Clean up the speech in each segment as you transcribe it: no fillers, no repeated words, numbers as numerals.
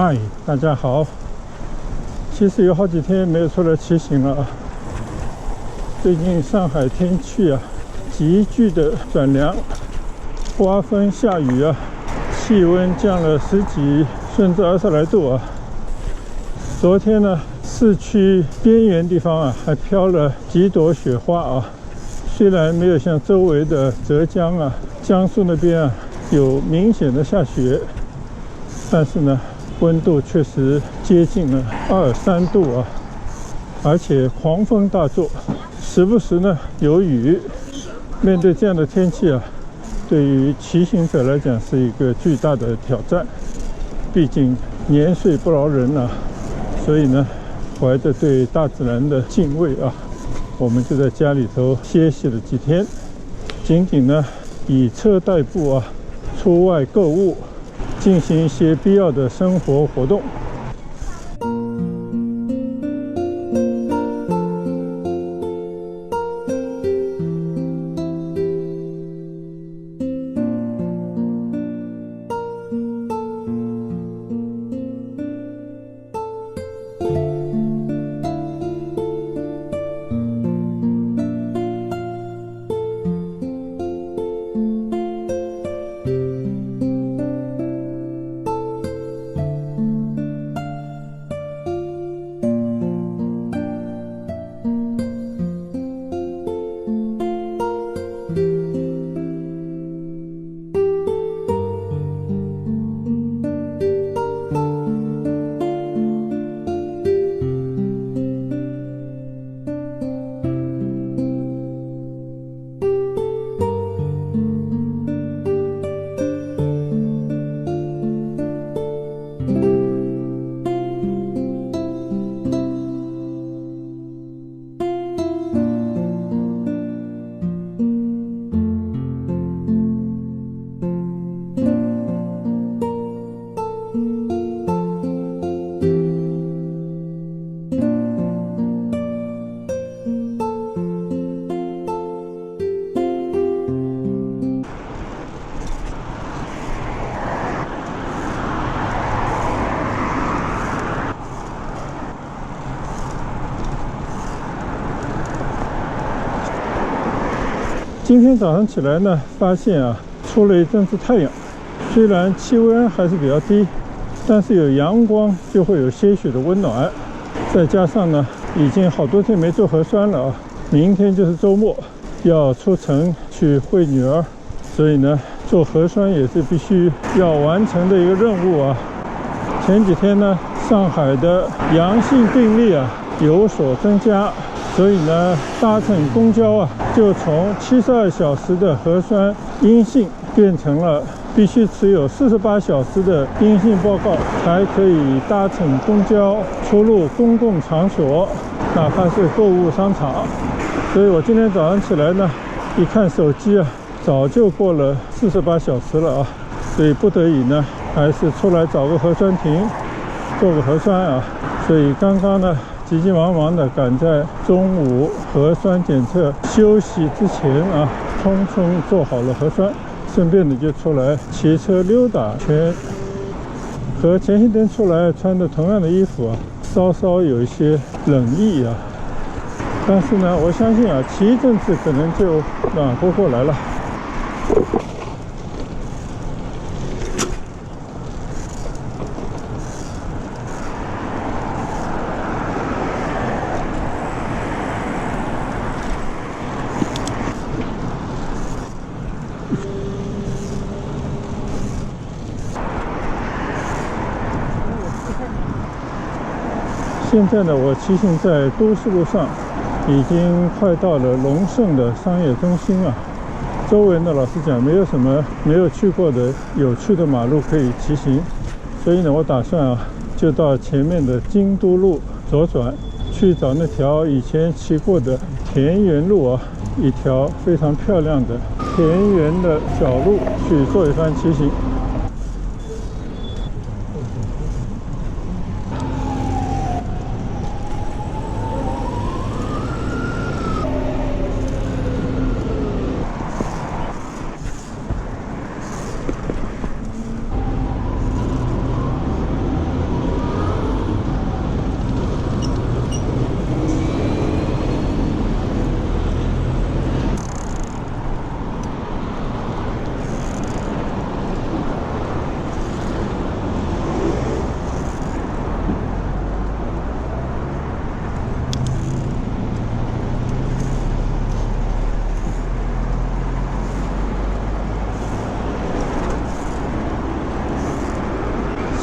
嗨，大家好。其实有好几天没有出来骑行了啊。最近上海天气啊急剧的转凉，刮风下雨啊，气温降了10几甚至20来度啊。昨天呢，市区边缘地方啊还飘了几朵雪花啊。虽然没有像周围的浙江啊、江苏那边啊有明显的下雪，但是呢，温度确实接近了23度啊，而且狂风大作，时不时呢有雨。面对这样的天气啊，对于骑行者来讲是一个巨大的挑战。毕竟年岁不饶人啊，所以呢，怀着对大自然的敬畏啊，我们就在家里头歇息了几天，仅仅呢以车代步啊，出外购物，进行一些必要的生活活动。今天早上起来呢，发现啊，出了一阵子太阳，虽然气温还是比较低，但是有阳光就会有些许的温暖。再加上呢，已经好多天没做核酸了啊，明天就是周末，要出城去会女儿，所以呢，做核酸也是必须要完成的一个任务啊。前几天呢，上海的阳性病例啊有所增加。所以呢，搭乘公交啊，就从72小时的核酸阴性变成了必须持有48小时的阴性报告才可以搭乘公交出入公共场所，哪怕是购物商场。所以我今天早上起来呢，一看手机啊，早就过了48小时了啊，所以不得已呢，还是出来找个核酸亭做个核酸啊。所以刚刚呢，急急忙忙的赶在中午核酸检测休息之前啊，匆匆做好了核酸，顺便的就出来骑车溜达圈。和前些天出来穿的同样的衣服啊，稍稍有一些冷意啊，但是呢，我相信啊，骑一阵子可能就暖和过来了。现在呢，我骑行在都市路上，已经快到了龙盛的商业中心了。周围呢，老实讲，没有什么没有去过的有趣的马路可以骑行，所以呢，我打算啊，就到前面的京都路左转，去找那条以前骑过的田园路啊，一条非常漂亮的田园的小路，去做一番骑行。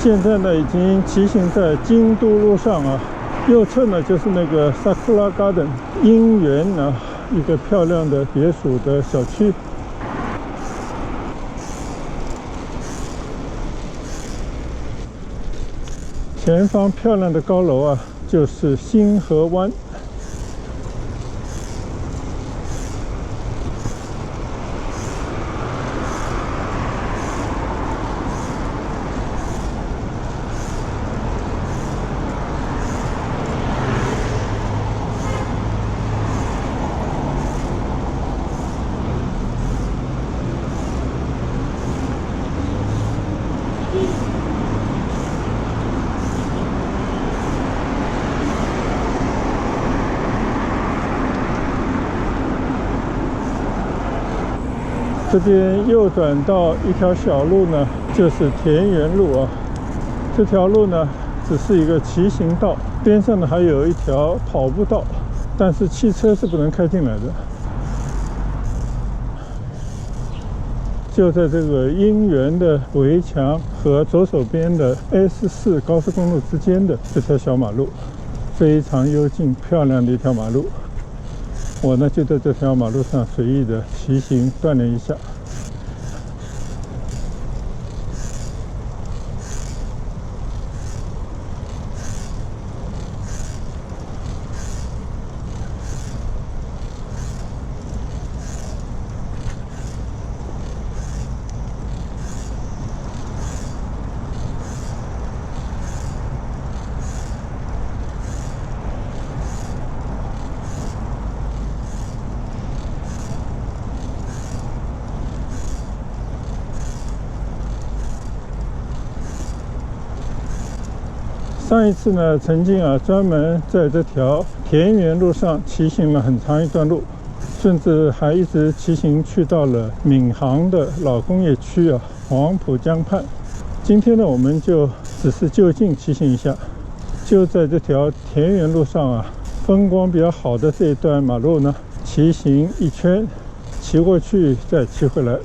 现在呢，已经骑行在京都路上啊。右侧呢就是那个 Sakura Garden 樱园啊，一个漂亮的别墅的小区。前方漂亮的高楼啊，就是星河湾。这边右转到一条小路呢，就是田园路啊。这条路呢，只是一个骑行道，边上呢还有一条跑步道，但是汽车是不能开进来的。就在这个樱园的围墙和左手边的 S4 高速公路之间的这条小马路，非常幽静漂亮的一条马路。我呢就在这条马路上随意的骑行锻炼一下。上一次呢，曾经专门在这条田园路上骑行了很长一段路，甚至还一直骑行去到了闵行的老工业区黄浦江畔。今天呢，我们就只是就近骑行一下，就在这条田园路上风光比较好的这一段马路呢，骑行一圈，骑过去再骑回来。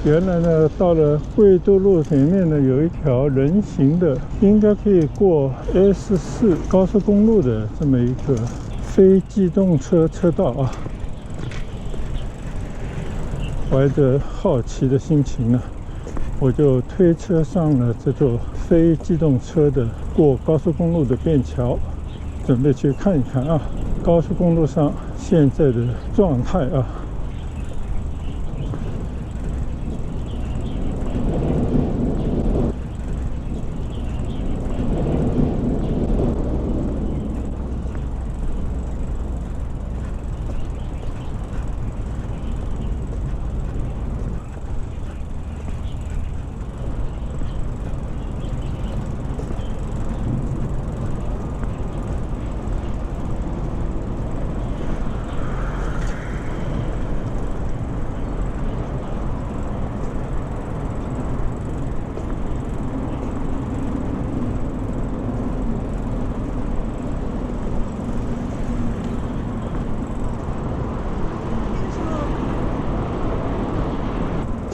原来呢，到了贵都路前面呢，有一条人行的，应该可以过 S4 高速公路的这么一个非机动车车道怀着好奇的心情呢，我就推车上了这座非机动车的过高速公路的便桥，准备去看一看高速公路上现在的状态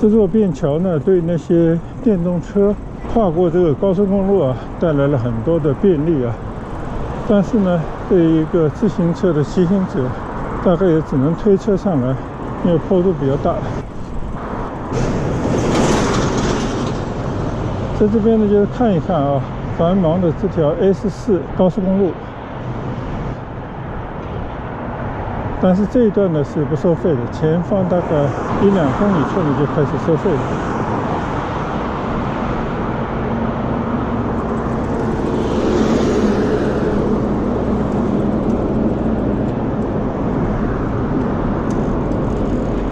这座便桥呢，对那些电动车跨过这个高速公路啊，带来了很多的便利啊。但是呢，对于一个自行车的骑行者，大概也只能推车上来，因为坡度比较大。在这边呢，就是看一看啊，繁忙的这条 S4 高速公路。但是这一段呢是不收费的，前方大概1-2公里处呢就开始收费了。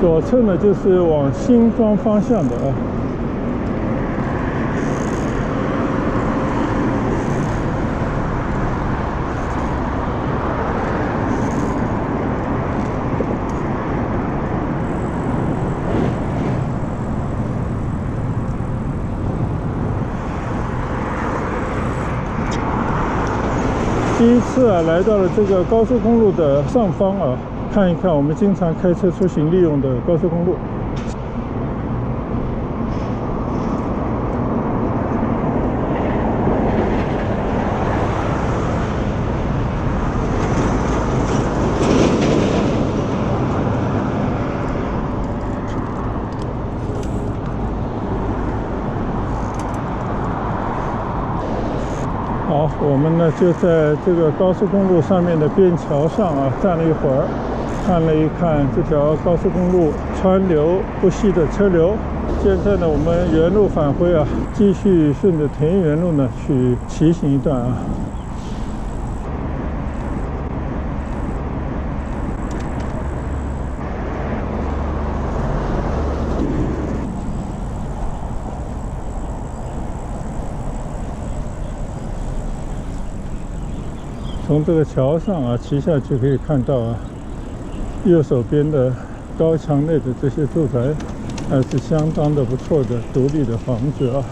左侧呢就是往新庄方向的啊。第一次啊，来到了这个高速公路的上方啊，看一看我们经常开车出行利用的高速公路。好，我们呢就在这个高速公路上面的便桥上啊站了一会儿，看了一看这条高速公路川流不息的车流。现在呢，我们原路返回啊，继续顺着田园路呢去骑行一段啊。从这个桥上啊骑下去可以看到啊，右手边的高墙内的这些住宅还是相当的不错的独立的房子啊。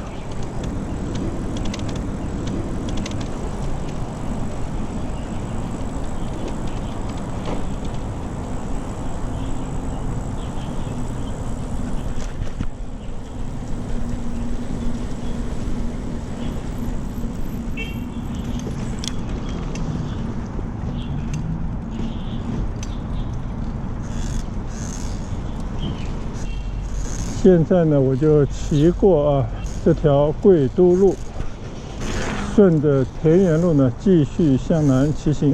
现在呢，我就骑过啊这条贵都路，顺着田园路呢继续向南骑行。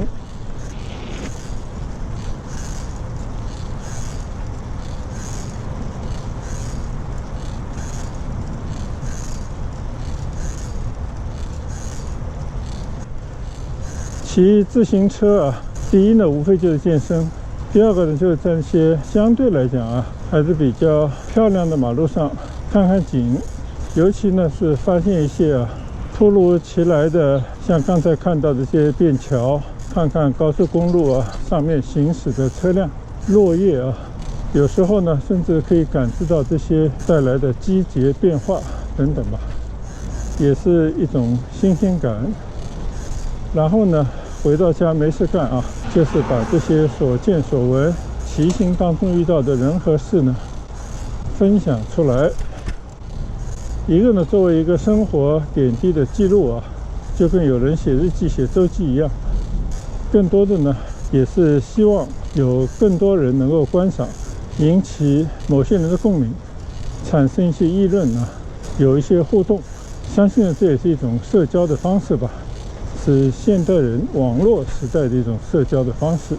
骑自行车啊，第一呢无非就是健身，第二个呢就是在一些相对来讲啊还是比较漂亮的马路上看看景，尤其呢是发现一些啊突如其来的，像刚才看到的这些便桥，看看高速公路啊上面行驶的车辆、落叶啊，有时候呢甚至可以感知到这些带来的季节变化等等吧，也是一种新鲜感。然后呢，回到家没事干啊，就是把这些所见所闻、骑行当中遇到的人和事呢分享出来。一个呢，作为一个生活点滴的记录啊，就跟有人写日记、写周记一样。更多的呢，也是希望有更多人能够观赏，引起某些人的共鸣，产生一些议论啊，有一些互动。相信呢，这也是一种社交的方式吧，是现代人网络时代的一种社交的方式。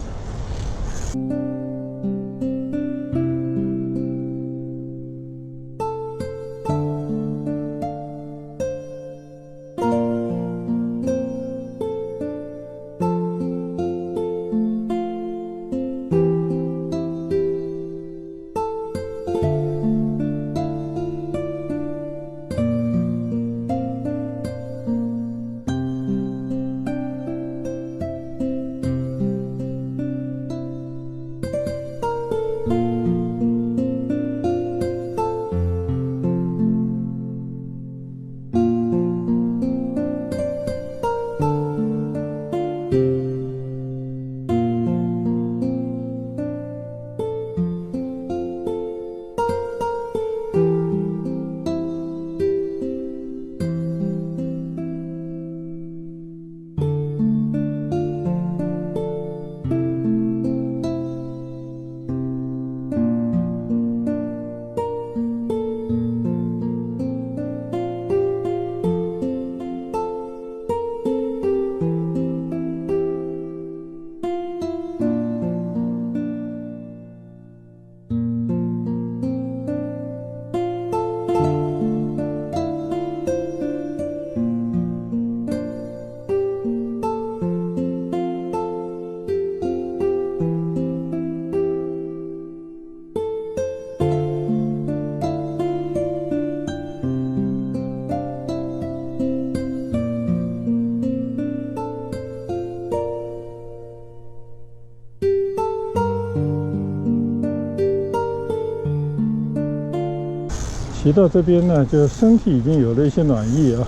骑到这边呢，就身体已经有了一些暖意啊，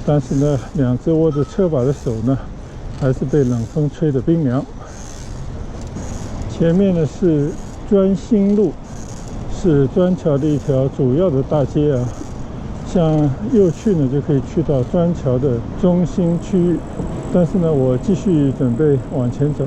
但是呢，两只握着车把的手呢，还是被冷风吹得冰凉。前面呢是专兴路，是砖桥的一条主要的大街啊。向右去呢，就可以去到砖桥的中心区域。但是呢，我继续准备往前走。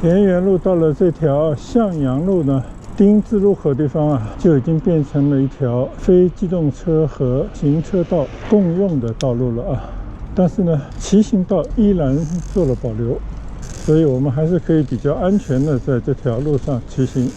田园路到了这条向阳路呢，丁字路口地方啊，就已经变成了一条非机动车和行车道共用的道路了啊。但是呢，骑行道依然做了保留，所以我们还是可以比较安全的在这条路上骑行。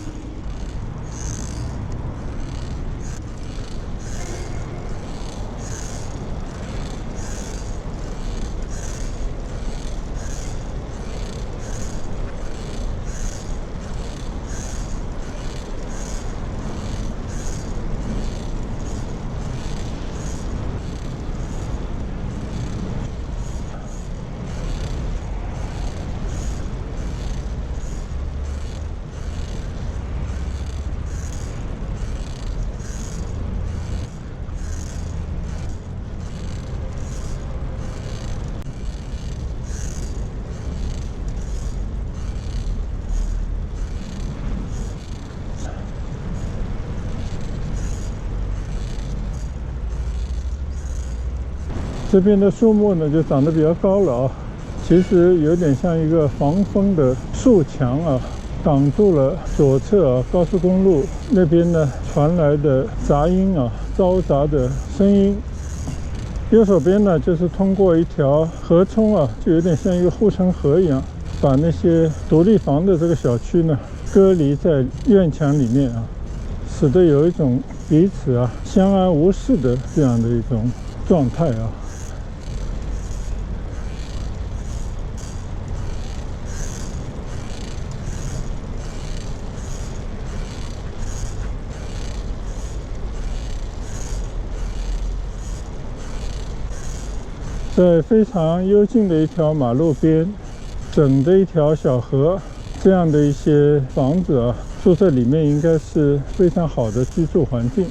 这边的树木呢就长得比较高了啊，其实有点像一个防风的树墙啊，挡住了左侧啊高速公路那边呢传来的杂音啊，嘈杂的声音。右手边呢就是通过一条河冲啊，就有点像一个护城河一样，把那些独立房的这个小区呢隔离在院墙里面啊，使得有一种彼此啊相安无事的这样的一种状态啊。在非常幽静的一条马路边，整的一条小河，这样的一些房子啊，住在里面应该是非常好的居住环境。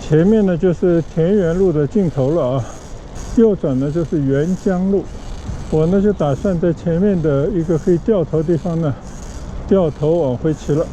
前面呢就是田园路的尽头了啊，右转呢就是沅江路。我呢就打算在前面的一个可以掉头的地方呢，掉头往回骑了。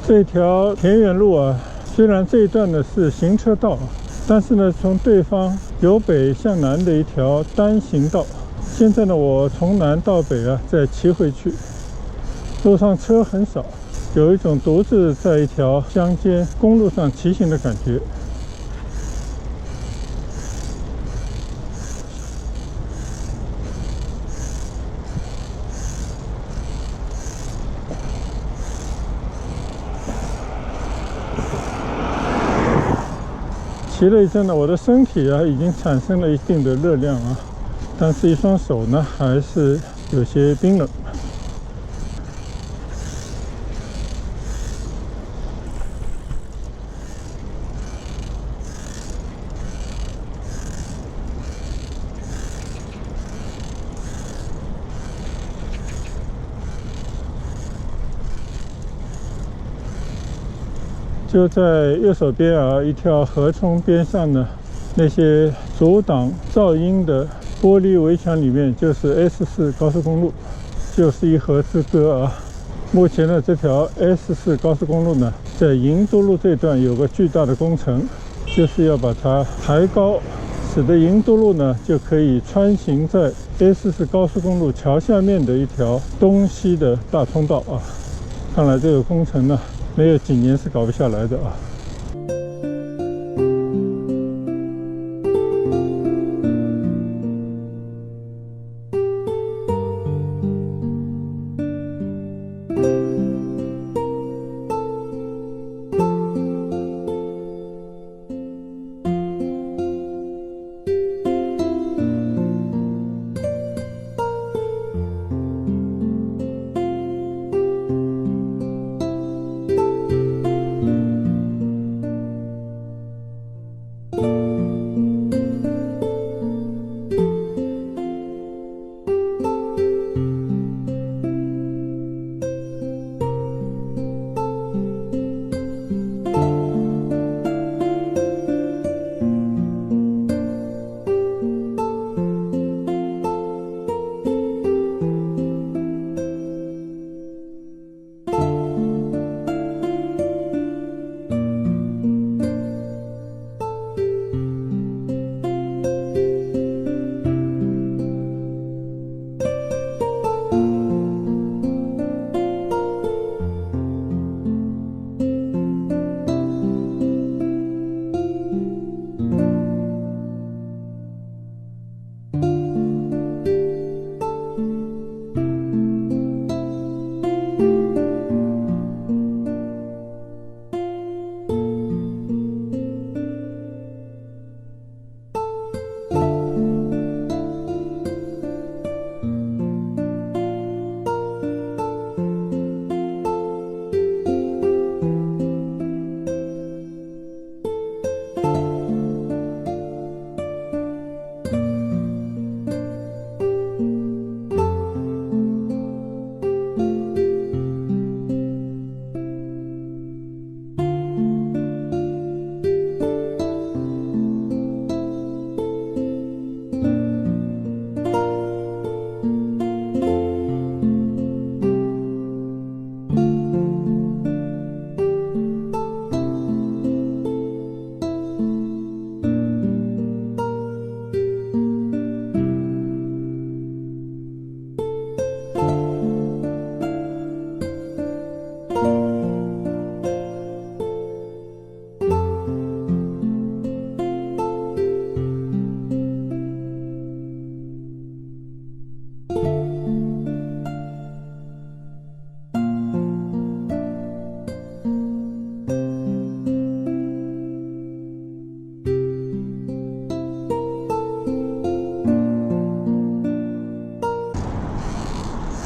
这条田园路啊，虽然这一段呢是行车道，但是呢从对方由北向南的一条单行道。现在呢我从南到北啊再骑回去，路上车很少，有一种独自在一条乡间公路上骑行的感觉。骑了一阵呢，我的身体啊已经产生了一定的热量啊，但是一双手呢还是有些冰冷。就在右手边啊，一条河冲边上呢，那些阻挡噪音的玻璃围墙里面就是 S4 高速公路，就是一河之歌啊。目前呢，这条 S4 高速公路呢，在营都路这段有个巨大的工程，就是要把它抬高，使得营都路呢就可以穿行在 S4 高速公路桥下面的一条东西的大通道啊。看来这个工程呢，没有几年是搞不下来的啊。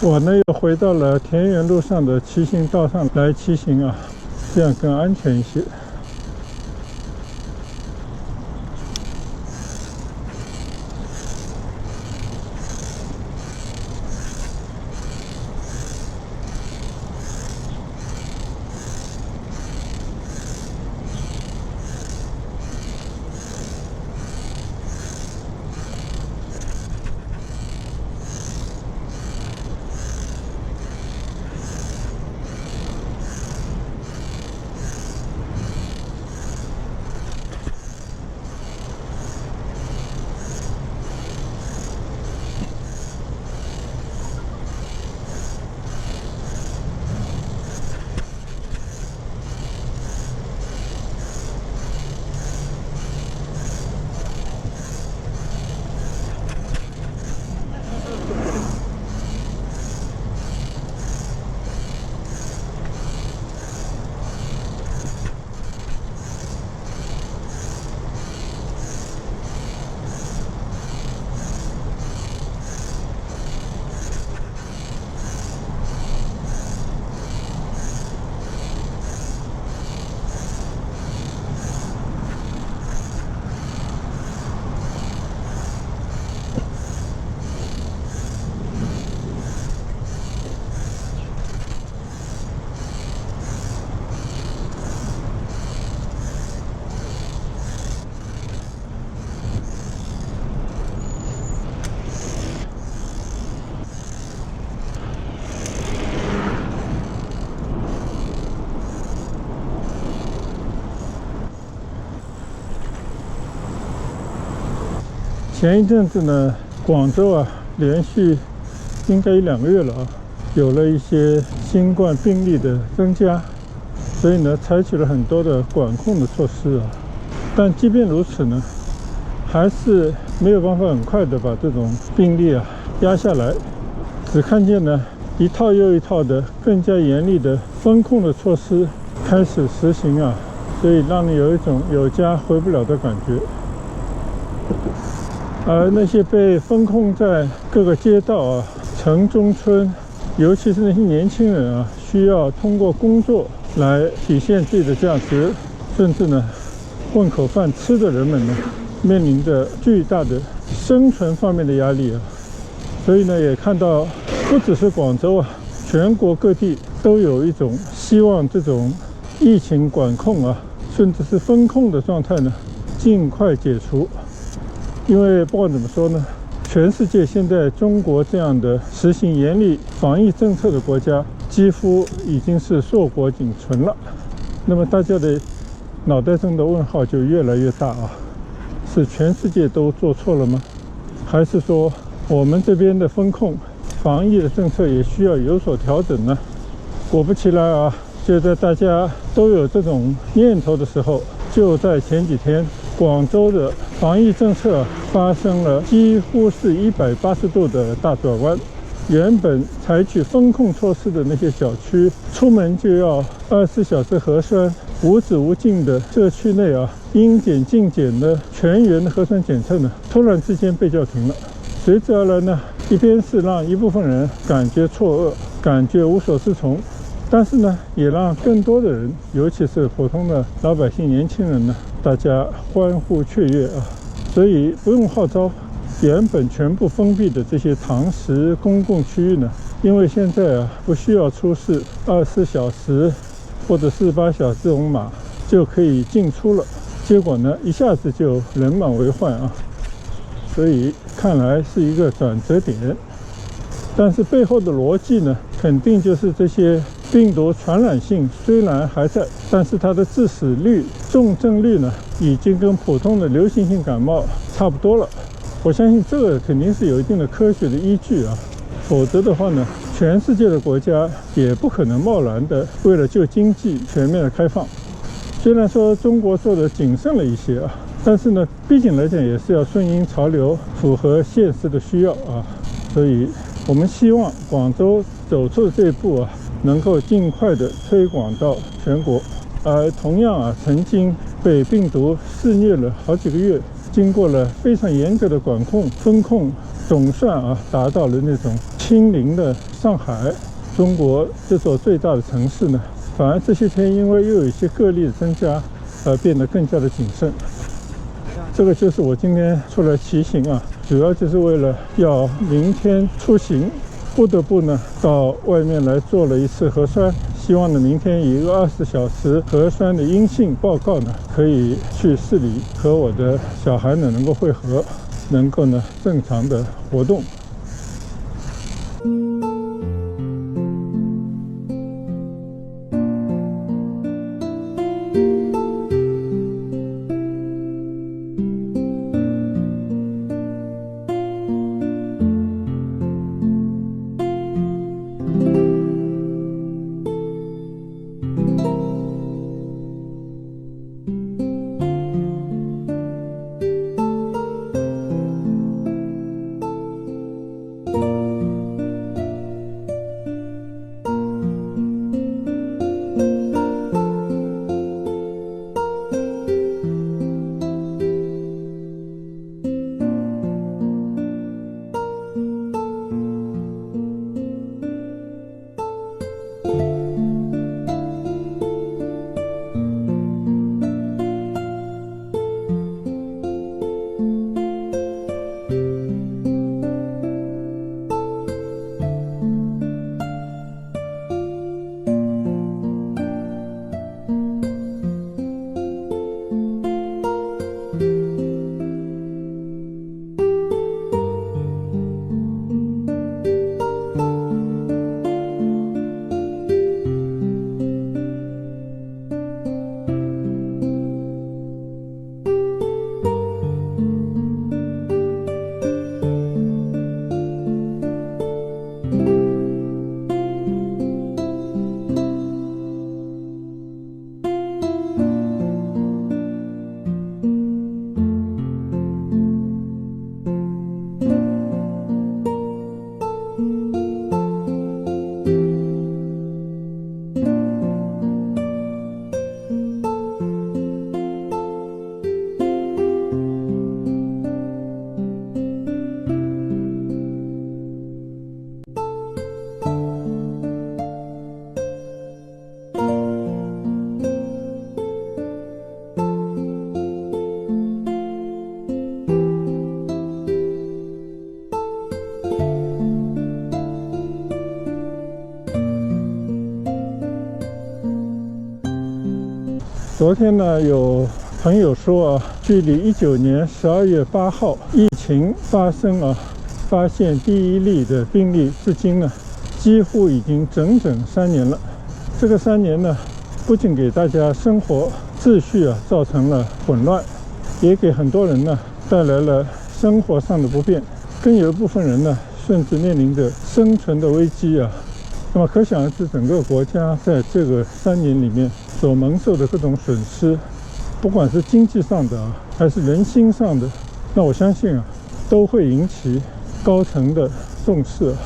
我呢又回到了田园路上的骑行道上来骑行啊，这样更安全一些。前一阵子呢，广州啊，连续应该1-2个月了啊，有了一些新冠病例的增加，所以呢，采取了很多的管控的措施啊。但即便如此呢，还是没有办法很快的把这种病例啊压下来，只看见呢一套又一套的更加严厉的风控的措施开始实行啊，所以让你有一种有家回不了的感觉。而那些被封控在各个街道啊、城中村，尤其是那些年轻人啊，需要通过工作来体现自己的价值，甚至呢，混口饭吃的人们呢，面临着巨大的生存方面的压力啊。所以呢，也看到不只是广州啊，全国各地都有一种希望这种疫情管控啊，甚至是封控的状态呢，尽快解除。因为不管怎么说呢，全世界现在中国这样的实行严厉防疫政策的国家，几乎已经是硕果仅存了。那么大家的脑袋中的问号就越来越大啊！是全世界都做错了吗？还是说我们这边的风控、防疫的政策也需要有所调整呢？果不其然啊，就在大家都有这种念头的时候，就在前几天，广州的防疫政策发生了几乎是180度的大转弯。原本采取封控措施的那些小区，出门就要24小时核酸，无止无尽的社区内啊，应检尽检的全员的核酸检测呢，突然之间被叫停了。随之而来呢，一边是让一部分人感觉错愕，感觉无所适从，但是呢，也让更多的人，尤其是普通的老百姓、年轻人呢，大家欢呼雀跃啊！所以不用号召，原本全部封闭的这些堂食公共区域呢，因为现在啊不需要出示24小时或者48小时这种码就可以进出了，结果呢一下子就人满为患啊！所以看来是一个转折点，但是背后的逻辑呢，肯定就是这些病毒传染性虽然还在，但是它的致死率、重症率呢，已经跟普通的流行性感冒差不多了。我相信这个肯定是有一定的科学的依据啊，否则的话呢，全世界的国家也不可能贸然的为了救经济全面的开放。虽然说中国做的谨慎了一些啊，但是呢，毕竟来讲也是要顺应潮流，符合现实的需要啊。所以我们希望广州走出这一步啊，能够尽快的推广到全国。而同样啊，曾经被病毒肆虐了好几个月，经过了非常严格的管控、风控，总算啊达到了那种亲邻的上海，中国这座最大的城市呢，反而这些天因为又有一些个例的增加，而变得更加的谨慎。这个就是我今天出来骑行啊，主要就是为了要明天出行，不得不呢到外面来做了一次核酸，希望呢明天以一个24小时核酸的阴性报告呢，可以去市里和我的小孩呢能够会合，能够呢正常的活动。昨天呢，有朋友说啊，距离19年12月8号疫情发生啊，发现第一例的病例，至今呢，几乎已经整3年了。这个3年呢，不仅给大家生活秩序啊造成了混乱，也给很多人呢带来了生活上的不便，更有一部分人呢，甚至面临着生存的危机啊。那么可想而知，整个国家在这个3年里面所蒙受的各种损失，不管是经济上的啊，还是人心上的，那我相信啊，都会引起高层的重视啊。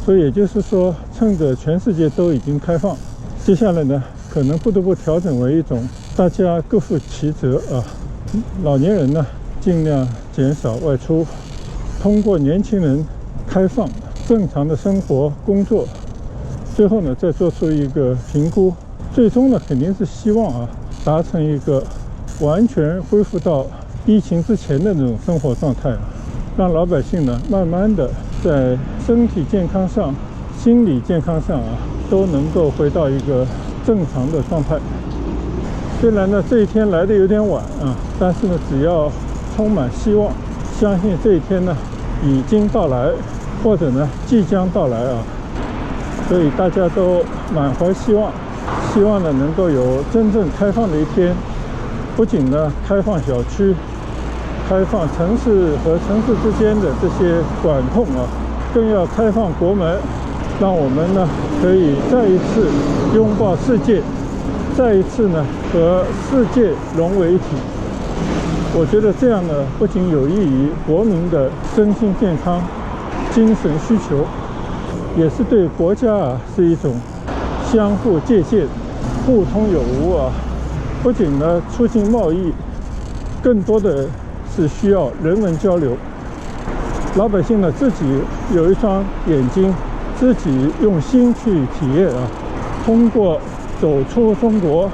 所以也就是说，趁着全世界都已经开放，接下来呢，可能不得不调整为一种大家各负其责啊。老年人呢，尽量减少外出，通过年轻人开放正常的生活工作，最后呢，再做出一个评估。最终呢，肯定是希望啊，达成一个完全恢复到疫情之前的那种生活状态啊，让老百姓呢，慢慢的在身体健康上、心理健康上啊，都能够回到一个正常的状态。虽然呢，这一天来的有点晚啊，但是呢，只要充满希望，相信这一天呢，已经到来，或者呢，即将到来啊。所以大家都满怀希望，希望呢能够有真正开放的一天。不仅呢开放小区，开放城市和城市之间的这些管控啊，更要开放国门，让我们呢可以再一次拥抱世界，再一次呢和世界融为一体。我觉得这样呢，不仅有益于国民的身心健康、精神需求，也是对国家啊是一种相互借鉴、互通有无啊。不仅呢促进贸易，更多的是需要人文交流。老百姓呢自己有一双眼睛，自己用心去体验啊，通过走出中国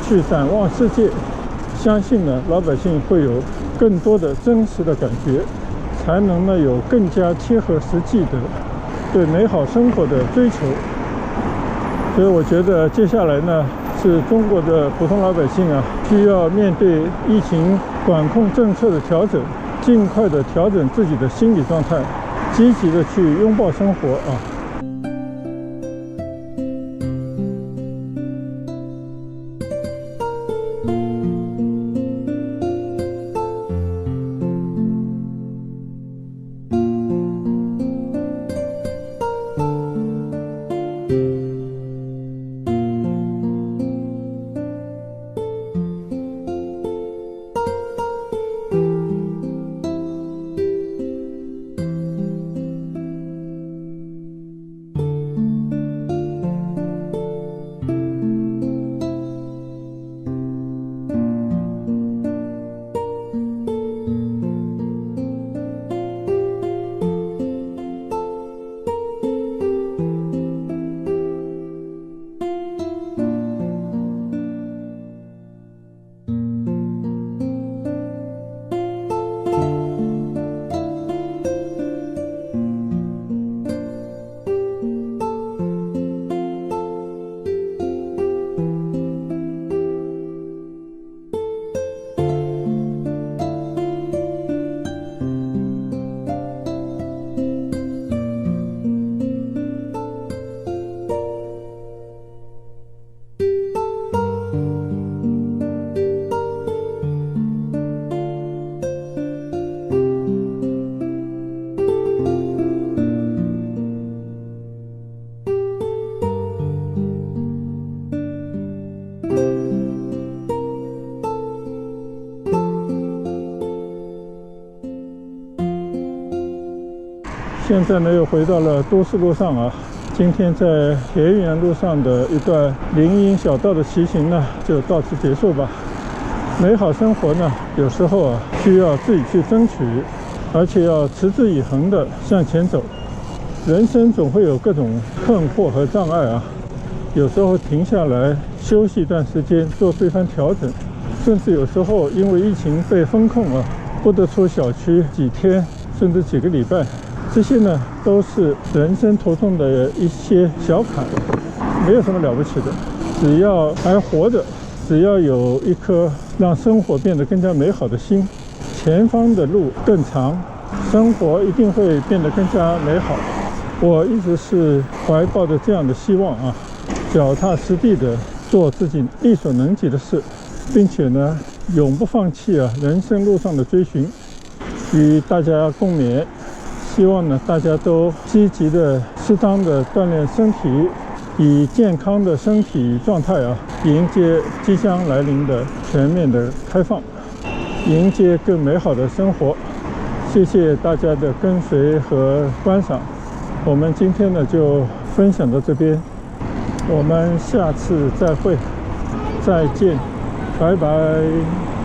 去展望世界，相信呢老百姓会有更多的真实的感觉，才能呢有更加切合实际的对美好生活的追求。所以我觉得接下来呢是中国的普通老百姓啊，需要面对疫情管控政策的调整，尽快的调整自己的心理状态，积极的去拥抱生活啊。现在呢，又回到了都市路上啊。今天在田园路上的一段林荫小道的骑行呢，就到此结束吧。美好生活呢，有时候啊，需要自己去争取，而且要持之以恒地向前走。人生总会有各种困惑和障碍啊，有时候停下来休息一段时间，做出一番调整，甚至有时候因为疫情被封控啊，不得出小区几天，甚至几个礼拜。这些呢，都是人生途中的一些小坎，没有什么了不起的。只要还活着，只要有一颗让生活变得更加美好的心，前方的路更长，生活一定会变得更加美好。我一直是怀抱着这样的希望啊，脚踏实地的做自己力所能及的事，并且呢，永不放弃啊人生路上的追寻。与大家共勉。希望呢，大家都积极的、适当的锻炼身体，以健康的身体状态啊，迎接即将来临的全面的开放，迎接更美好的生活。谢谢大家的跟随和观赏。我们今天呢就分享到这边，我们下次再会，再见，拜拜。